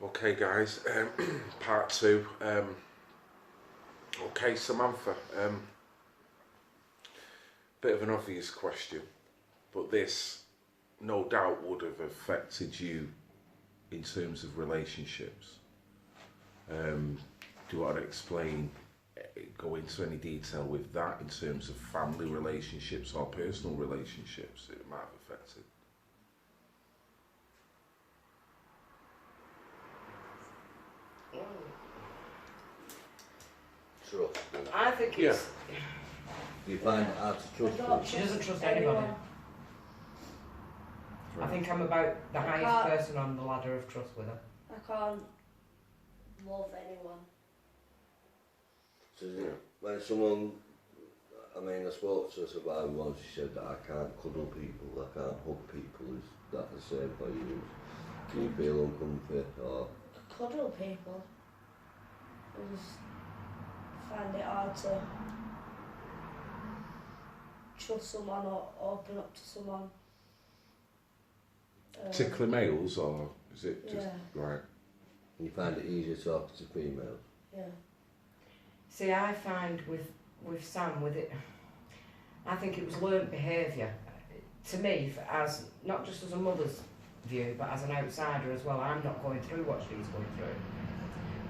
Okay guys, part two. Okay Samantha, bit of an obvious question, but this no doubt would have affected you in terms of relationships. Do you want to explain, go into any detail with that in terms of family relationships or personal relationships it might have affected? Trust. I think it's... You find it hard to trust people? She doesn't trust anybody. I think I'm about the highest person on the ladder of trust with her. I can't love anyone. So when someone, I mean, I spoke to a survivor once, she said that I can't cuddle people, I can't hug people. Is that the same for you? Do you feel uncomfy or? Cuddle people. I just find it hard to trust someone or open up to someone. Particularly males, or is it just right? You find it easier talking to females? Yeah. See, I find with Sam, with it, I think it was learnt behaviour. To me, as not just as a mother's view, but as an outsider as well, I'm not going through what she's going through.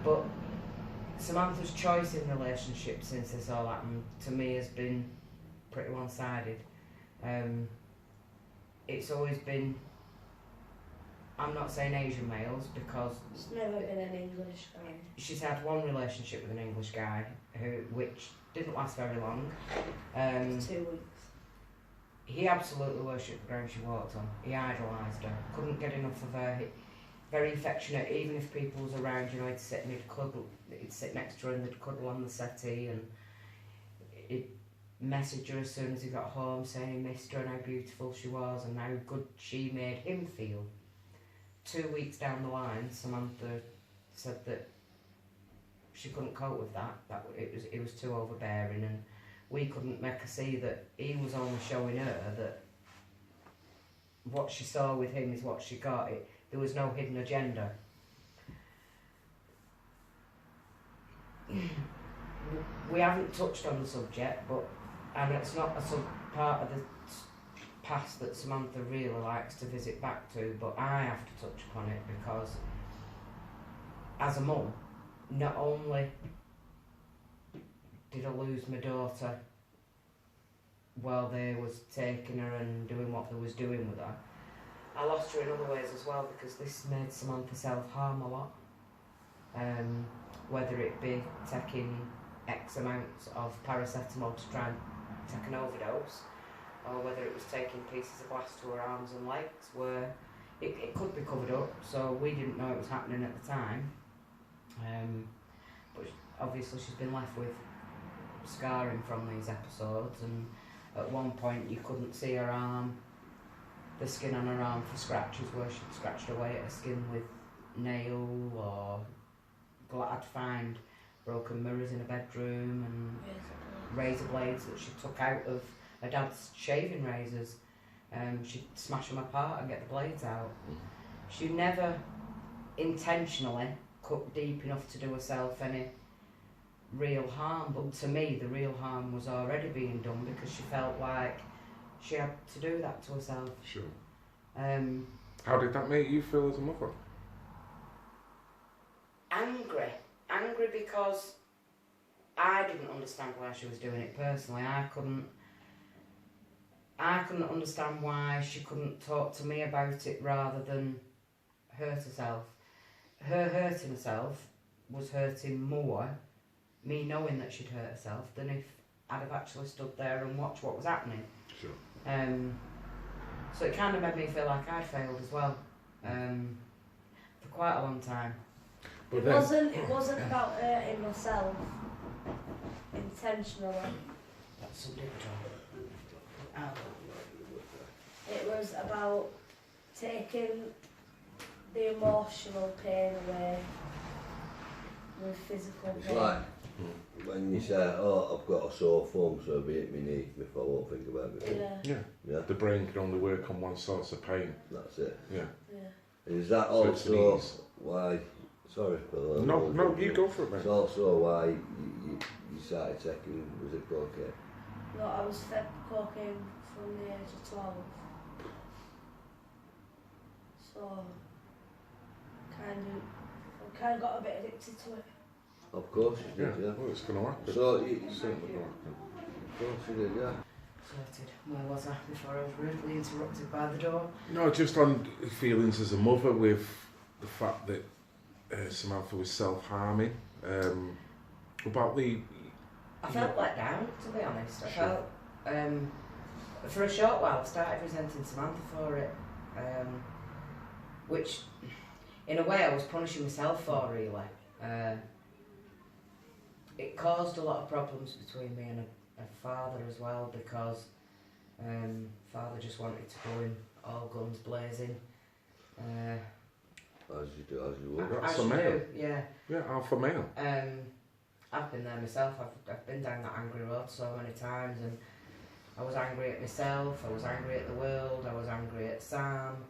But Samantha's choice in relationships since this all happened, to me, has been pretty one-sided. It's always been, I'm not saying Asian males because... It's never been an English guy. She's had one relationship with an English guy, which didn't last very long. 2 weeks. He absolutely worshipped the ground she walked on. He idolised her. Couldn't get enough of her. Very affectionate, even if people was around, you know, he'd sit and he'd cuddle. He'd sit next to her and they'd cuddle on the settee, and he'd message her as soon as he got home saying he missed her and how beautiful she was and how good she made him feel. 2 weeks down the line, Samantha said that she couldn't cope with that. It was too overbearing, and we couldn't make her see that he was only showing her that what she saw with him is what she got. There was no hidden agenda. We haven't touched on the subject, and it's not a part of the past that Samantha really likes to visit back to, but I have to touch upon it because as a mum, not only did I lose my daughter while they was taking her and doing what they was doing with her, I lost her in other ways as well, because this made Samantha self-harm a lot. Whether it be taking X amounts of paracetamol to try and take an overdose, or whether it was taking pieces of glass to her arms and legs, where it could be covered up, so we didn't know it was happening at the time. But obviously she's been left with scarring from these episodes, and at one point you couldn't see her arm, the skin on her arm for scratches where she'd scratched away at her skin with nail, or I'd find broken mirrors in a bedroom and razor blades that she took out of her dad's shaving razors. She'd smash them apart and get the blades out. She never intentionally cut deep enough to do herself any real harm, but to me the real harm was already being done because she felt like she had to do that to herself. Sure. How did that make you feel as a mother? Angry because I didn't understand why she was doing it personally. I couldn't understand why she couldn't talk to me about it rather than hurt herself. Her hurting herself was hurting more me knowing that she'd hurt herself than if I'd have actually stood there and watched what was happening. Sure. So it kind of made me feel like I'd failed as well, for quite a long time. But it wasn't about hurting myself intentionally. That's something to talk. It was about taking the emotional pain away with physical It's pain. like when you say, oh, I've got a sore thumb, so if it hit me knee, before I won't think about it. Yeah. The brain can only work on one source of pain. That's it. Yeah. Is that So also why Sorry, Phil. No, you go for it, mate. It's also why you started taking, was it cocaine? No, I was fed cocaine from the age of 12. So, I kind of got a bit addicted to it. Of course you did, yeah. Well, it's going to happen. So, It's certainly going to happen. of course you did, yeah. Sorted. Where was I before I was rudely interrupted by the door? No, just on feelings as a mother with the fact that Samantha was self-harming. About the... I felt let down, to be honest. I Sure. felt, for a short while, I started resenting Samantha for it, which, in a way, I was punishing myself for, really. It caused a lot of problems between me and a father as well, because father just wanted to go in all guns blazing. As you do, as you would. That's As a you male. do, yeah. Yeah, alpha male. I've been there myself. I've been down that angry road so many times, and I was angry at myself, I was angry at the world, I was angry at Sam.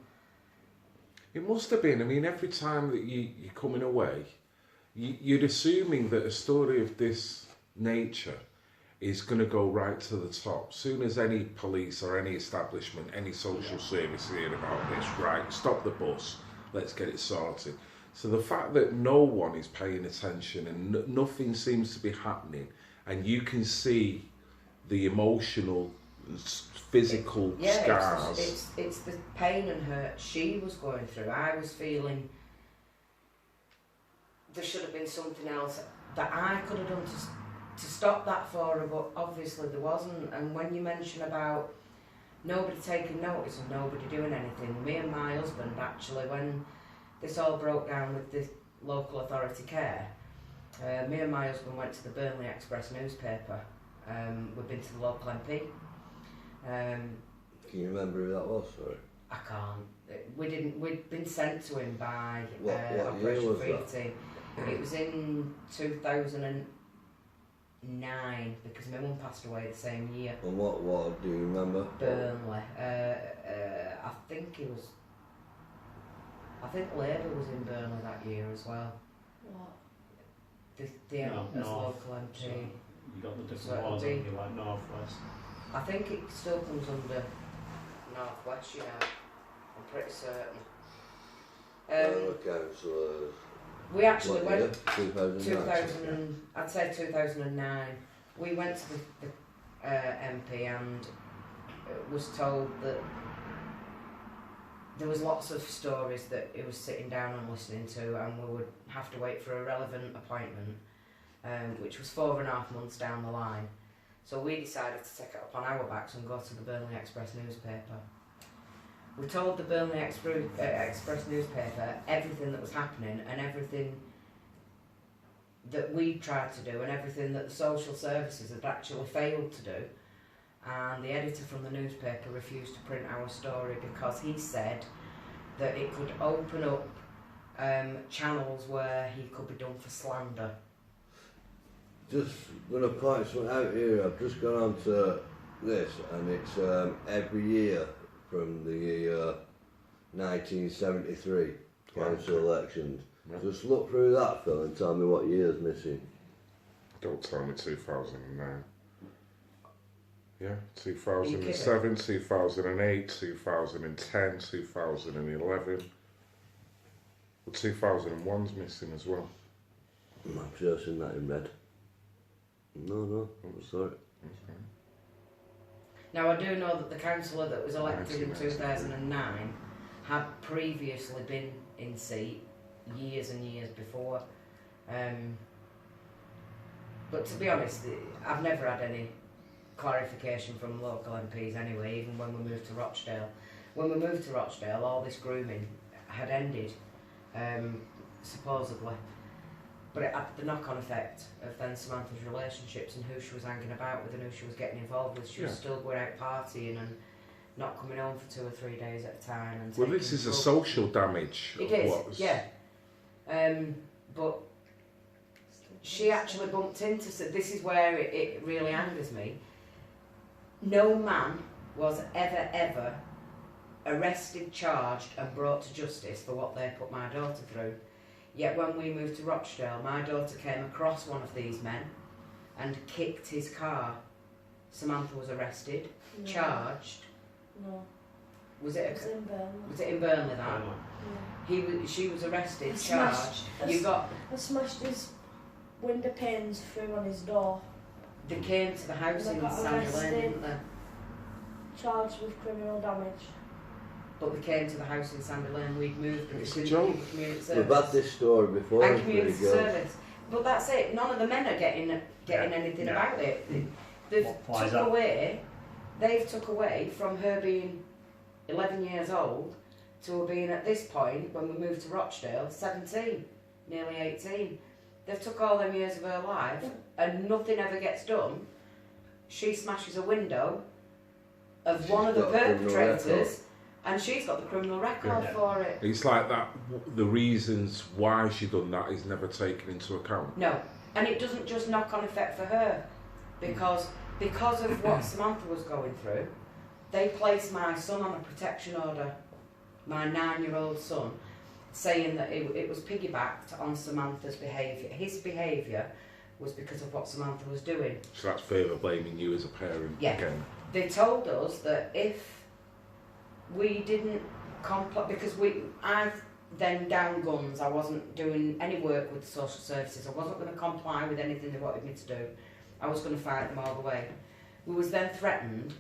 It must have been. I mean, every time that you're coming away, you're assuming that a story of this nature is going to go right to the top. Soon as any police or any establishment, any social service hear about this, right, stop the bus, let's get it sorted. So the fact that no one is paying attention and nothing seems to be happening, and you can see the emotional, physical scars. It's the pain and hurt she was going through. I was feeling there should have been something else that I could have done to stop that for her, but obviously there wasn't. And when you mention about nobody taking notice and nobody doing anything, me and my husband actually, when this all broke down with the local authority care, me and my husband went to the Burnley Express newspaper. We've been to the local MP. Can you remember who that was, sorry? I can't. We'd been sent to him by What year Operation was Prt. It was in 2009 because my mum passed away the same year. And what do you remember? Burnley. I think Labour was in Burnley that year as well. What? The No, as North. local MP. So you got the So different it'll ones, be- haven't you, like North West. I think it still comes under North West, you know. I'm pretty certain. Councillors. We actually What went year? 2009. I'd say 2009. We went to the MP and was told that there was lots of stories that he was sitting down and listening to, and we would have to wait for a relevant appointment, which was 4.5 months down the line. So we decided to take it upon our backs and go to the Burnley Express newspaper. We told the Burnley Express newspaper everything that was happening and everything that we tried to do and everything that the social services had actually failed to do. And the editor from the newspaper refused to print our story because he said that it could open up channels where he could be done for slander. Just going to point something out here. I've just gone on to this, and it's every year from the year 1973 council elections. Yeah. Just look through that, Phil, and tell me what year's missing. Don't tell me 2009. Yeah, 2007, 2008, 2010, 2011. Well, 2001's missing as well. I'm sure I've seen that in red. No, I'm sorry. Okay. Now I do know that the councillor that was elected in 1993. 2009 had previously been in seat years and years before. But to be honest, I've never had any clarification from local MPs anyway, even when we moved to Rochdale. When we moved to Rochdale, all this grooming had ended, supposedly. But it had the knock-on effect of then Samantha's relationships and who she was hanging about with and who she was getting involved with. She was Yeah. still going out partying and not coming home for 2 or 3 days at a time. And Well, taking this is a drugs. social damage. It of is, what was- yeah. But she actually bumped into... So this is where it really angers me. No man was ever arrested, charged and brought to justice for what they put my daughter through. Yet when we moved to Rochdale, my daughter came across one of these men and kicked his car. Samantha was arrested, No. charged. No. Was It it? was in Burnley. Was it in Burnley that? Yeah. She was arrested, I charged. smashed- You got. I smashed his window panes through on his door, They came to the house They in got Sandy Lane, arrested. didn't they? charged with criminal damage. But they came to the house in Sandy Lane. We'd moved and It's we a couldn't joke. keep community We've service. had this story before. And with community three girls. service. But that's it. None of the men are getting anything No. about it. They've Why is took that? away. They've took away from her being 11 years old to her being at this point when we moved to Rochdale 17, nearly 18. They've took all them years of her life and nothing ever gets done. She smashes a window of one of the She's got a criminal record. perpetrators and she's got the criminal record Yeah. for it. It's like that. The reasons why she done that is never taken into account. No, and it doesn't just knock on effect for her because of what Samantha was going through, they placed my son on a protection order, my 9-year-old son, saying that it was piggybacked on Samantha's behaviour. His behaviour was because of what Samantha was doing. So that's further blaming you as a parent Yeah. again. They told us that if we didn't comply, because I then down guns, I wasn't doing any work with the social services, I wasn't going to comply with anything they wanted me to do. I was going to fight them all the way. We was then threatened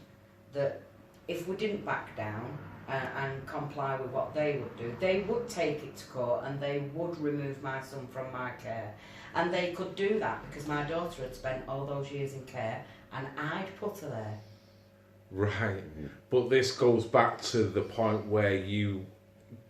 that if we didn't back down and comply with what they would do, they would take it to court and they would remove my son from my care. And they could do that because my daughter had spent all those years in care and I'd put her there. Right. But this goes back to the point where you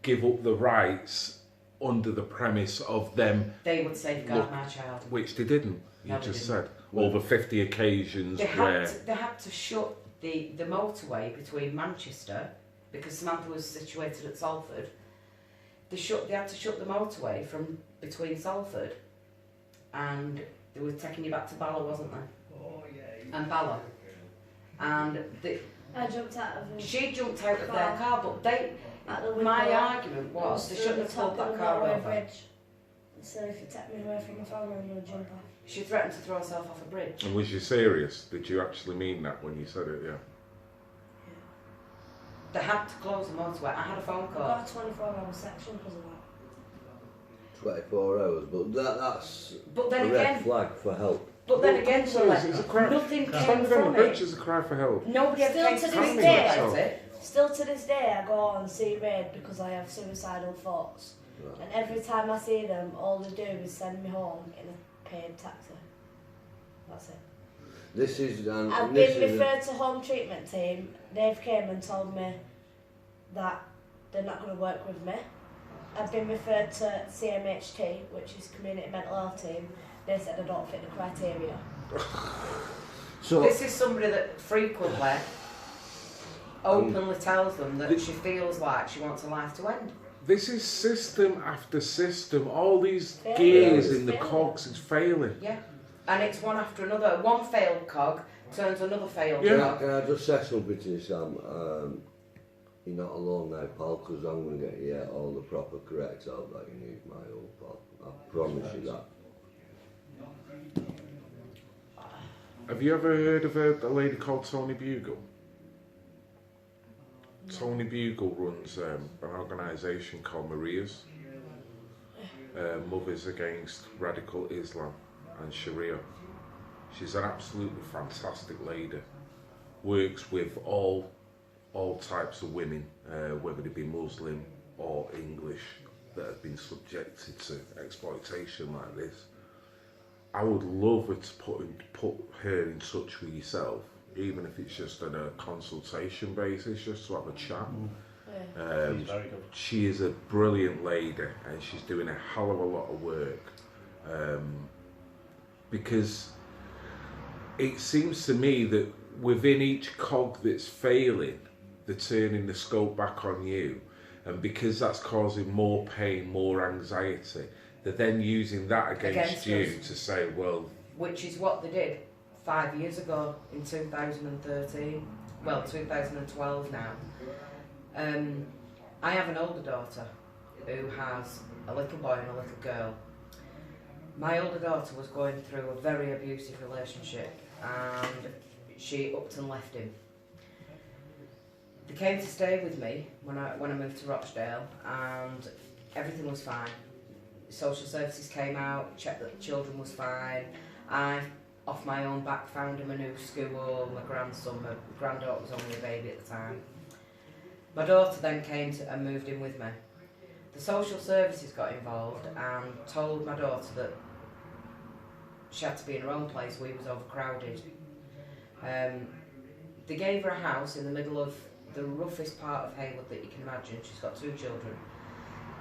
give up the rights under the premise of them, They would safeguard Look, my child. which they didn't. You No, they just didn't. said over 50 occasions They where had to shut the motorway between Manchester because Samantha was situated at Salford. They had to shut the motorway from between Salford and they were taking you back to Bala, wasn't they? And Bala. And I jumped out of she jumped out of their car, but at the window. my argument was they through shouldn't the have pulled top that of car the railway over. bridge. So if you take me away from my family, I'm going to jump off. She threatened to throw herself off a bridge. And was you serious? Did you actually mean that when you said it? Yeah. They had to close the motorway. I had a phone I call. got a 24-hour section because of that. 24 hours, but that's But a then red again, flag for help. but then again, So it's a cry. nothing came Standing on the from bridge it. is a cry for help. Nobody ever Still came to to this me day. about it. Still to this day, I go on and see Raid because I have suicidal thoughts. Right. And every time I see them, all they do is send me home in a paid taxi. That's it. This is I've and this been is referred to home treatment team. They've came and told me that they're not going to work with me. I've been referred to CMHT, which is Community Mental Health Team. They said I don't fit the criteria. so This is somebody that frequently openly tells them that she feels like she wants her life to end. This is system after system. All these Failure. gears Yeah. in the cogs is failing. Yeah. And it's one after another. One failed cog turns another failed Yeah. cog. can I just say something to you, Sam? You're not alone now, pal, because I'm going to get you all the proper correct help that you need, my old pal. I promise you that. Have you ever heard of a lady called Tony Bugle? Tony Bugle runs an organisation called Maria's, Mothers Against Radical Islam and Sharia. She's an absolutely fantastic lady. Works with all types of women, whether they be Muslim or English, that have been subjected to exploitation like this. I would love her to put her in touch with yourself, even if it's just on a consultation basis, just to have a chat. She's very good. She is a brilliant lady and she's doing a hell of a lot of work, because it seems to me that within each cog that's failing, they're turning the scope back on you, and because that's causing more pain, more anxiety, they're then using that against you us. to say, well, Which is what they did 5 years ago in 2013. Well, 2012 now. I have an older daughter who has a little boy and a little girl. My older daughter was going through a very abusive relationship and she upped and left him. They came to stay with me when I moved to Rochdale and everything was fine. Social services came out, checked that the children was fine. I, off my own back, found him a new school, my granddaughter was only a baby at the time. My daughter then came and moved in with me. The social services got involved and told my daughter that she had to be in her own place, we was overcrowded. They gave her a house in the middle of the roughest part of Haywood that you can imagine. She's got 2 children.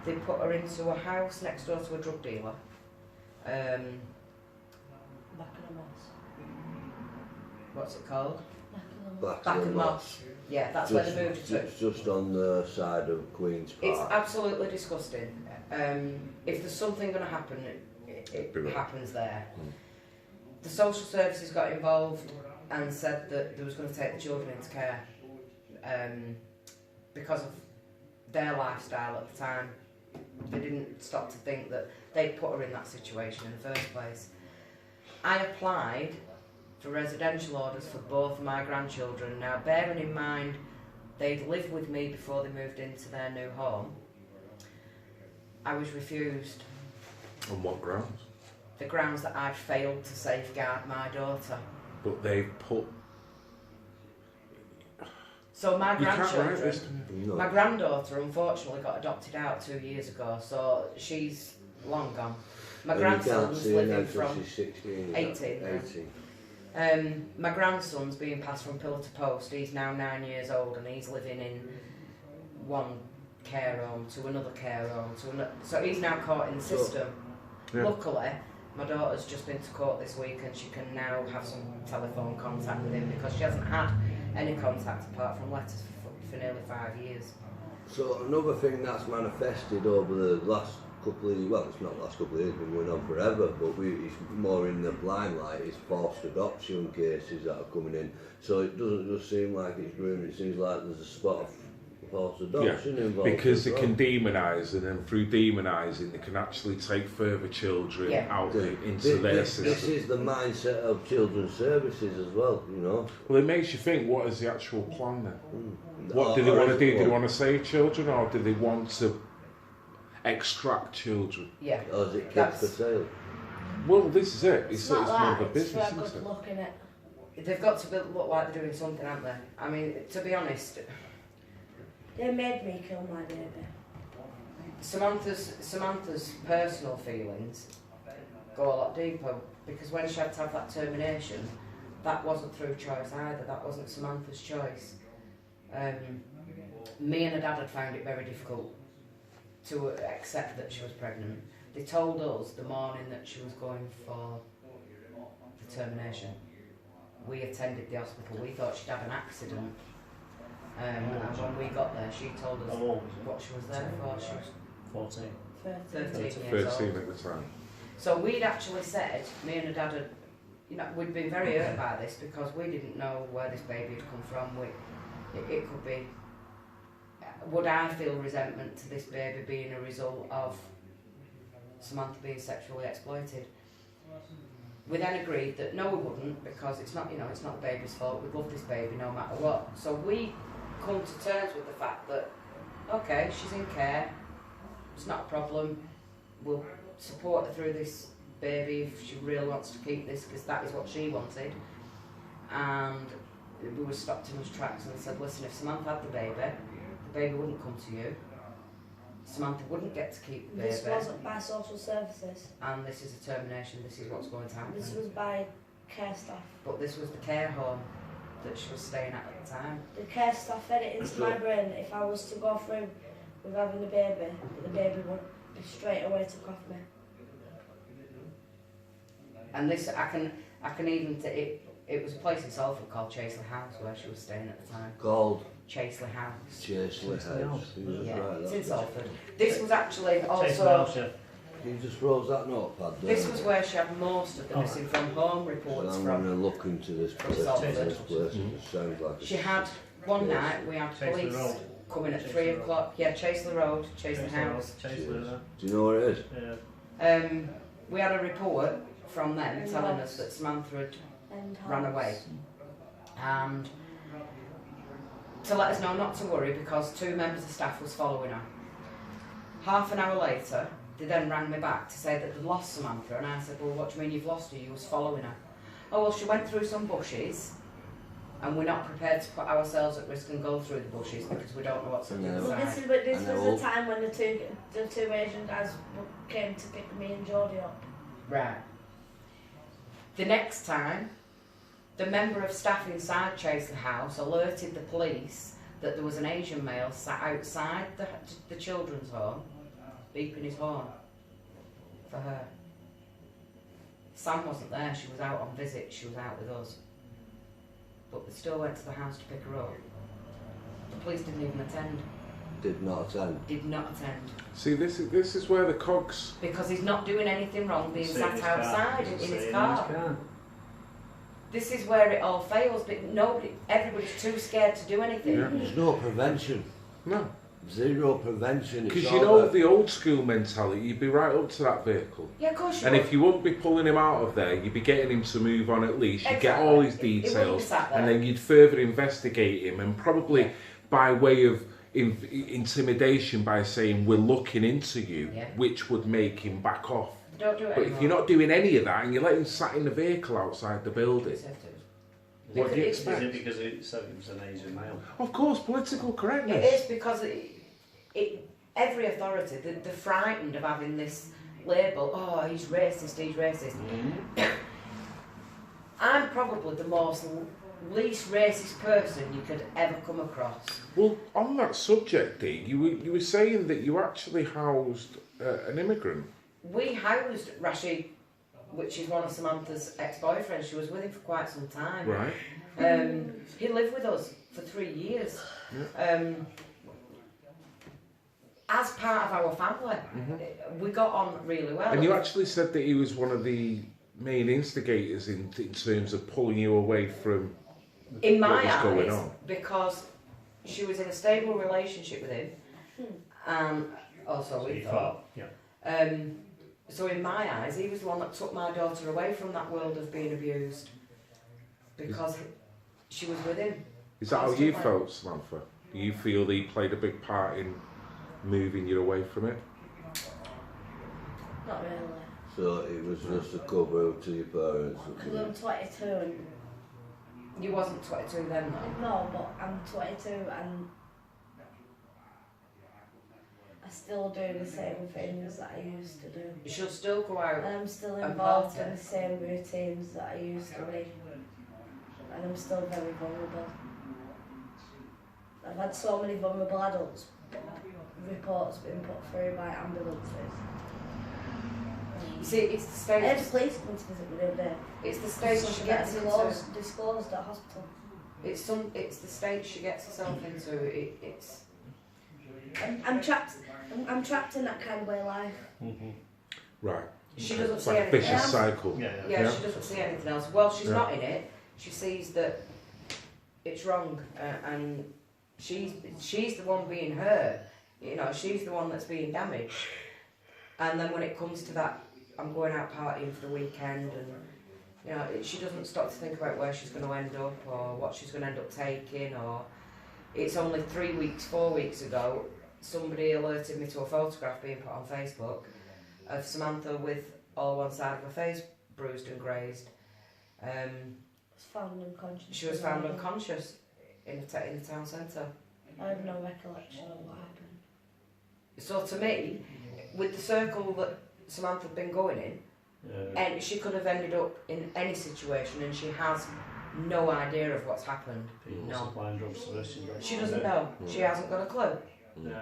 They put her into a house next door to a drug dealer. What's it called? Back and Moss. Yeah, that's where they moved her to. It's just on the side of Queen's Park. It's absolutely disgusting. If there's something going to happen, it happens there. The social services got involved and said that they was going to take the children into care because of their lifestyle at the time. They didn't stop to think that they'd put her in that situation in the first place. I applied for residential orders for both of my grandchildren. Now, bearing in mind, they'd lived with me before they moved into their new home. I was refused. On what grounds? The grounds that I'd failed to safeguard my daughter. But they've put... So my You can't write grandchildren, this to me. No. my granddaughter unfortunately got adopted out 2 years ago, so she's long gone. My grandson's living from She's 16. 18 now. 18. My grandson's being passed from pillar to post. He's now 9 years old and he's living in one care home to another care home to another. So he's now caught in the system. Yeah. Luckily, my daughter's just been to court this week and she can now have some telephone contact with him because she hasn't had any contact apart from letters for nearly 5 years. So another thing that's manifested over the last couple of, well, it's not the last couple of years, it's been going on forever, but it's more in the limelight, is forced adoption cases that are coming in. So it doesn't just seem like it's growing, it seems like there's a spot of forced adoption involved. Because they as can well. demonise, and then through demonising they can actually take further children out into their This system. is the mindset of children's services as well, you know. Well, it makes you think, what is the actual plan then? What Or- do they or want to is do? it Do they what- want to save children, or do they want to extract children? Yeah. Or is it kids That's- for sale? Well, this is it. It's It's not more that, of a it's business, for a isn't good it? look in it. They've got to look like they're doing something, haven't they? I mean, to be honest, They made me kill my baby. Samantha's personal feelings go a lot deeper because when she had to have that termination, that wasn't through choice either. That wasn't Samantha's choice. Me and her dad had found it very difficult to accept that she was pregnant. They told us the morning that she was going for the termination. We attended the hospital. We thought she'd had an accident. And when we got there, she told us How old was what she was there for. She was 14. 13 years 13 old. at the time. So we'd actually said, me and her dad had, you know, we'd been very hurt by this because we didn't know where this baby had come from. It could be, would I feel resentment to this baby being a result of Samantha being sexually exploited? We then agreed that no, we wouldn't, because it's not, you know, it's not the baby's fault. We love this baby no matter what. So we come to terms with the fact that, okay, she's in care, it's not a problem. We'll support her through this baby if she really wants to keep this, because that is what she wanted. And we were stopped in his tracks and said, listen, if Samantha had the baby wouldn't come to you. Samantha wouldn't get to keep the baby. This wasn't by social services. And this is a termination, this is what's going to happen. This was by care staff. But this was the care home that she was staying at the time. The care staff fed it into my brain that if I was to go through with having a baby, the baby would be straight away took off me. And this, I can even, it was a place in Salford called Chaseley House where she was staying at the time. Called Chaseley House. Chaseley House. Yeah, Right, it's that's in it. Salford. This was actually Chase also, Mouse, yeah. You just froze that notepad there. this was where she had most of the missing from home reports I'm from. going to look into this place. Salford. This place. It sounds like She had, one night we had Chase the police road. coming at Chase 3 the road. o'clock. Yeah, chase the road, chase the house. Chase the Do you know what it is? yeah. We had a report from them And telling house. us that Samantha had And ran house. away, and to let us know not to worry because 2 members of staff was following her. Half an hour later, they then rang me back to say that they'd lost Samantha, and I said, well, what do you mean you've lost her? You was following her. Oh, well, she went through some bushes, and we're not prepared to put ourselves at risk and go through the bushes because we don't know what's on the other Well, side. this And was they're the time when the two Asian guys came to pick me and Jodie up. Right. The next time, the member of staff inside Chase House alerted the police that there was an Asian male sat outside the children's home, beeping his horn for her. Sam wasn't there, she was out on visit, she was out with us. But they still went to the house to pick her up. The police didn't even attend. Did not attend. Did not attend. See, this is where the cogs. Because he's not doing anything wrong being Sit in sat his car. outside in Sit his in car. This is where it all fails, but everybody's too scared to do anything. Yeah. There's no prevention. No. Zero prevention. It's Because all you know about- the old school mentality, you'd be right up to that vehicle. Yeah, of course you And would. if you wouldn't be pulling him out of there, you'd be getting him to move on at least. You'd get Exactly. all his It wouldn't be details, sat there. and then you'd further investigate him, and probably by way of intimidation by saying, we're looking into you, Yeah. which would make him back off. Don't do it But anymore. if you're not doing any of that, and you let him sat in the vehicle outside the building, It's have to. what do you It's- Is expect? it because it said it was an Asian male? Of course, political It correctness. is because every authority, they're frightened of having this label, oh, he's racist, he's racist. I'm probably the least racist person you could ever come across. Well, on that subject, Dee, you were saying that you actually housed an immigrant. We housed Rashid, which is one of Samantha's ex-boyfriends. She was with him for quite some time. Right. He lived with us for 3 years. As part of our family. We got on really well. And you actually said that he was one of the main instigators in terms of pulling you away from in my what was going eyes, on. because she was in a stable relationship with him, and also So we you thought. yeah. So in my eyes, he was the one that took my daughter away from that world of being abused, because she was with him. Is that how you Constantly. felt, Samantha? Do you feel that he played a big part in moving you away from it? Not really. So it was just a cover up to your parents. Because I'm 22 and... You wasn't 22 then, though. No, but I'm 22 and... I still do the same things that I used to do. You should still go out. And I'm still And involved party. in the same routines that I used to be. And I'm still very vulnerable. I've had so many vulnerable adults reports being put through by ambulances. You see, it's the I had the stage. police come to visit me the other day. It's the stage she Something gets that into. disclosed at hospital. It's the stage she gets herself into. It's. I'm trapped. I'm trapped in that kind of way of life. Right. She doesn't It's see like a anything vicious else. cycle. Yeah. Yeah, Yeah. she doesn't see anything else. Well, she's Yeah. not in it. She sees that it's wrong, and she's the one being hurt. You know, she's the one that's being damaged. And then when it comes to that, I'm going out partying for the weekend, and you know, she doesn't stop to think about where she's going to end up or what she's going to end up taking. Or it's only 4 weeks ago, somebody alerted me to a photograph being put on Facebook of Samantha with all one side of her face bruised and grazed. Was found unconscious. She was found unconscious in the town centre. I have no recollection of what happened. So to me, with the circle that Samantha had been going in, and she could have ended up in any situation, and she has no idea of what's happened. People No. supplying drugs to this. She doesn't know. She hasn't got a clue. Yeah.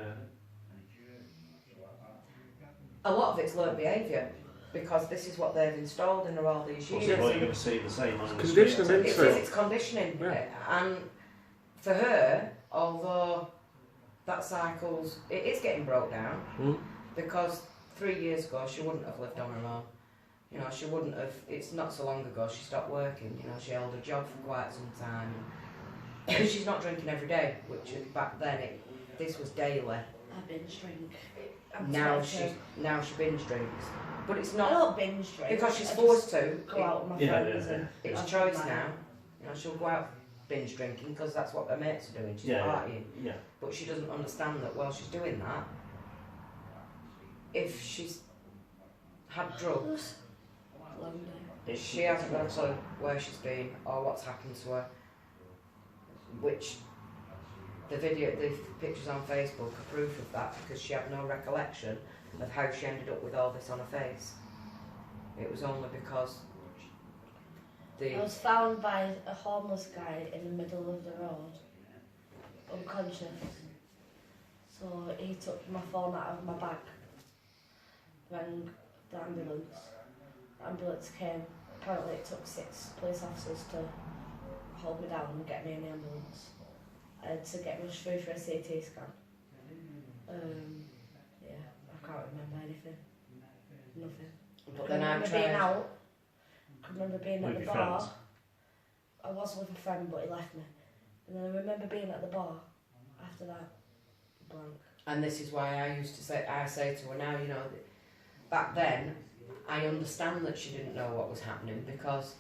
A lot of it's learnt behaviour, because this is what they've installed in her all these What's years. it, what you're going to see the same on the Conditioning, street? It isn't is, it? it's conditioning. Yeah. And for her, although that cycle's, it is getting broke down, because 3 years ago she wouldn't have lived on her own. You know, she wouldn't have, it's not so long ago she stopped working, you know, she held a job for quite some time. She's not drinking every day, which back then this was daily. I binge drink. I'm Now 22. she binge drinks, but it's I not don't binge drink. because she's I forced just to. go out with my Yeah, friends yeah, and It's have choice my- now. You know, she'll go out binge drinking because that's what her mates are doing. She's Yeah, partying, yeah. but she doesn't understand that while she's doing that, if she's had drugs, Long day. she hasn't got a clue where she's been or what's happened to her. Which the pictures on Facebook are proof of that, because she had no recollection of how she ended up with all this on her face. It was only because I was found by a homeless guy in the middle of the road, unconscious. So he took my phone out of my bag, rang the ambulance. The ambulance came. Apparently it took 6 police officers to hold me down and get me in the ambulance. I had to get rushed through for a CT scan. Yeah, I can't remember anything. Nothing. But I then I remember being tried. out. I remember being With at the your bar. friends? I was with a friend, but he left me. And then I remember being at the bar after that. Blank. And this is why I say to her now, you know, back then, I understand that she didn't know what was happening, because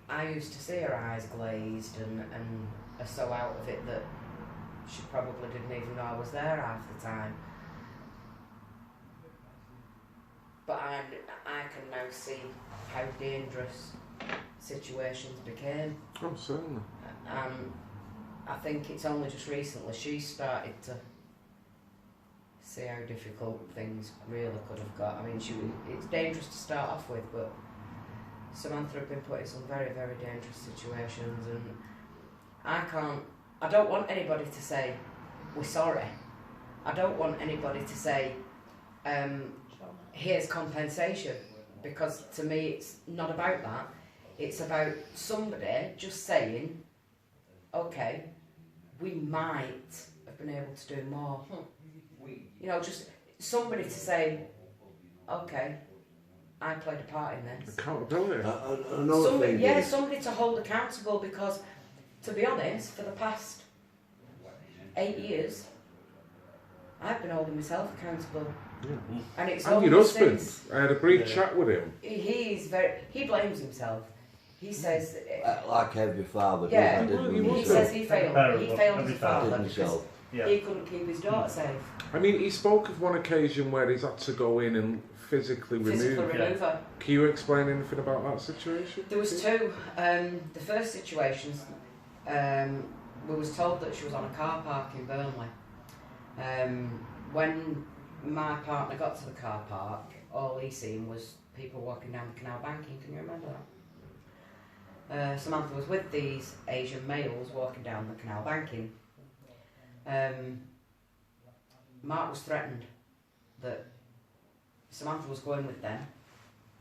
I used to see her eyes glazed and are so out of it that she probably didn't even know I was there half the time. But I can now see how dangerous situations became. Oh, certainly. I think it's only just recently she started to see how difficult things really could have got. I mean, it's dangerous to start off with, but Samantha had been put in some very, very dangerous situations, and I don't want anybody to say, we're sorry. I don't want anybody to say, here's compensation, because to me it's not about that. It's about somebody just saying, okay, we might have been able to do more. You know, just somebody to say, okay, I played a part in this. Accountability. Another thing is, Somebody to hold accountable, because, to be honest, for the past 8 years, I've been holding myself accountable. Yeah. And it's And only your husband. since I had a brief Yeah. chat with him. he blames himself. He says, like every father Yeah. did, I did He with he was myself. says he failed. Parent, He failed as every a father father Did because himself. Yeah. he couldn't keep his daughter safe. I mean, he spoke of one occasion where he's had to go in and physically Physically remove. remove her. Can you explain anything about that situation? There was two. The first situation, we was told that she was on a car park in Burnley. When my partner got to the car park, all he seen was people walking down the canal banking. Can you remember that? Samantha was with these Asian males walking down the canal banking. Mark was threatened that Samantha was going with them,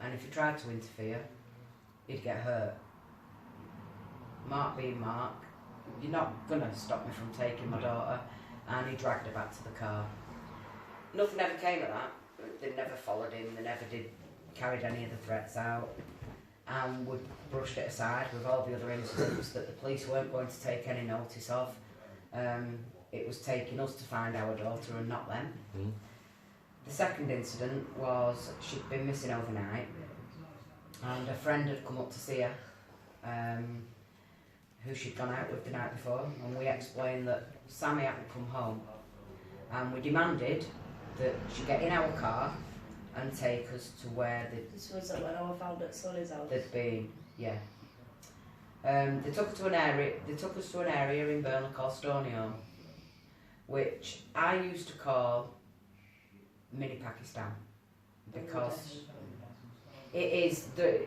and if he tried to interfere, he'd get hurt. Mark being Mark, you're not gonna stop me from taking my daughter, and he dragged her back to the car. Nothing ever came of that. They never followed him, they never carried any of the threats out, and we brushed it aside with all the other incidents that the police weren't going to take any notice of. It was taking us to find our daughter and not them. Mm. The second incident was she'd been missing overnight, and a friend had come up to see her, who she'd gone out with the night before, and we explained that Sammy hadn't come home, and we demanded that she get in our car and take us to where This was when I found at Sonny's house. they'd been. Yeah. They took us to an area in Burnley called Stoneyholm, which I used to call mini Pakistan, because it is the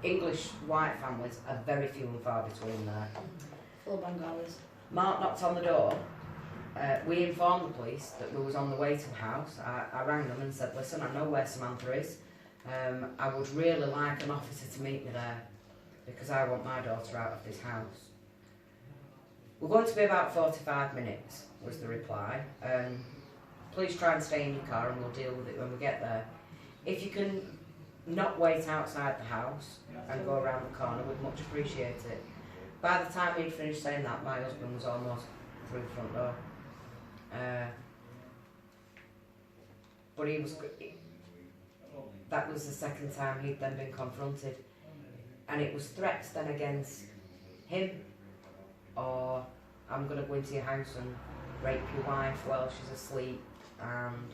English white families are very few and far between there. Full of Bengalis. Mark knocked on the door. We informed the police that we was on the way to the house. I rang them and said, listen, I know where Samantha is. I would really like an officer to meet me there, because I want my daughter out of this house. We're going to be about 45 minutes, was the reply. Please try and stay in your car and we'll deal with it when we get there. If you can not wait outside the house and go around the corner, we'd much appreciate it. By the time he'd finished saying that, my husband was almost through the front door. But he was. That was the second time he'd then been confronted, and it was threats then against him, or I'm going to go into your house and rape your wife while she's asleep, and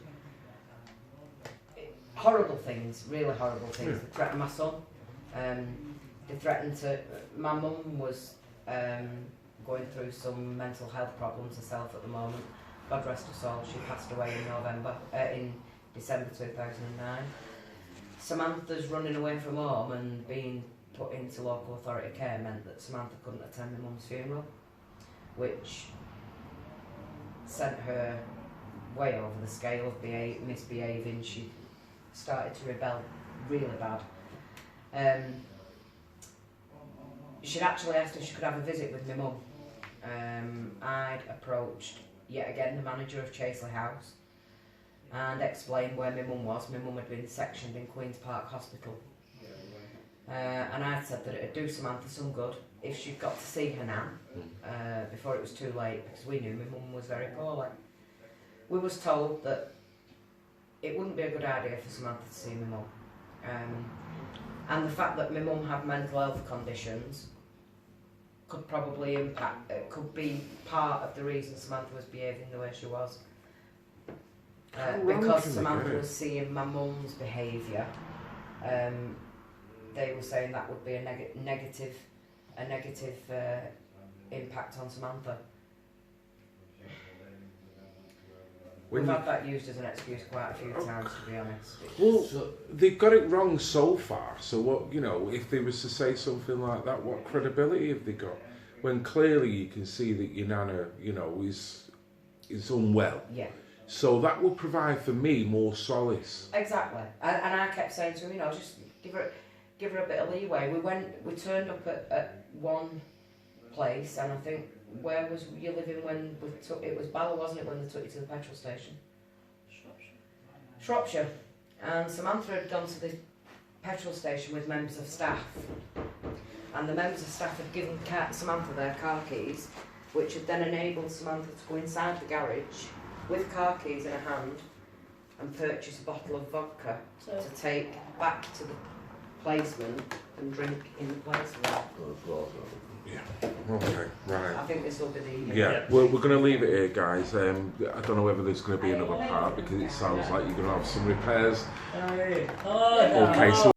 horrible things, really horrible things. They threatened my son. They threatened to. My mum was going through some mental health problems herself at the moment. God rest her soul. She passed away in December 2009. Samantha's running away from home and being put into local authority care meant that Samantha couldn't attend my mum's funeral, which sent her way over the scale of misbehaving. She started to rebel really bad. She'd actually asked if she could have a visit with my mum. I'd approached, yet again, the manager of Chaseley House and explained where my mum was. My mum had been sectioned in Queen's Park Hospital. And I'd said that it would do Samantha some good if she'd got to see her nan before it was too late, because we knew my mum was very poorly. We was told that it wouldn't be a good idea for Samantha to see my mum. And the fact that my mum had mental health conditions could probably could be part of the reason Samantha was behaving the way she was. Because Samantha was seeing my mum's behaviour, they were saying that would be a negative impact on Samantha. We've had that used as an excuse quite a few times, to be honest. Well, they've got it wrong so far. So what, if they was to say something like that, what credibility have they got? When clearly you can see that your nana, is unwell. Yeah. So that would provide for me more solace. Exactly. And I kept saying to him, just give her a bit of leeway. We turned up at one place, and I think, where was you living when we took, it was Bala, wasn't it, when they took you to the petrol station? Shropshire. And Samantha had gone to the petrol station with members of staff, and the members of staff had given Samantha their car keys, which had then enabled Samantha to go inside the garage with car keys in her hand and purchase a bottle of vodka to take back to the placement and drink in the place of that. Yeah. Okay. Right. I think this will be the... Yeah. Well, we're going to leave it here, guys. I don't know whether there's going to be another part, because it sounds like you're going to have some repairs. Okay. So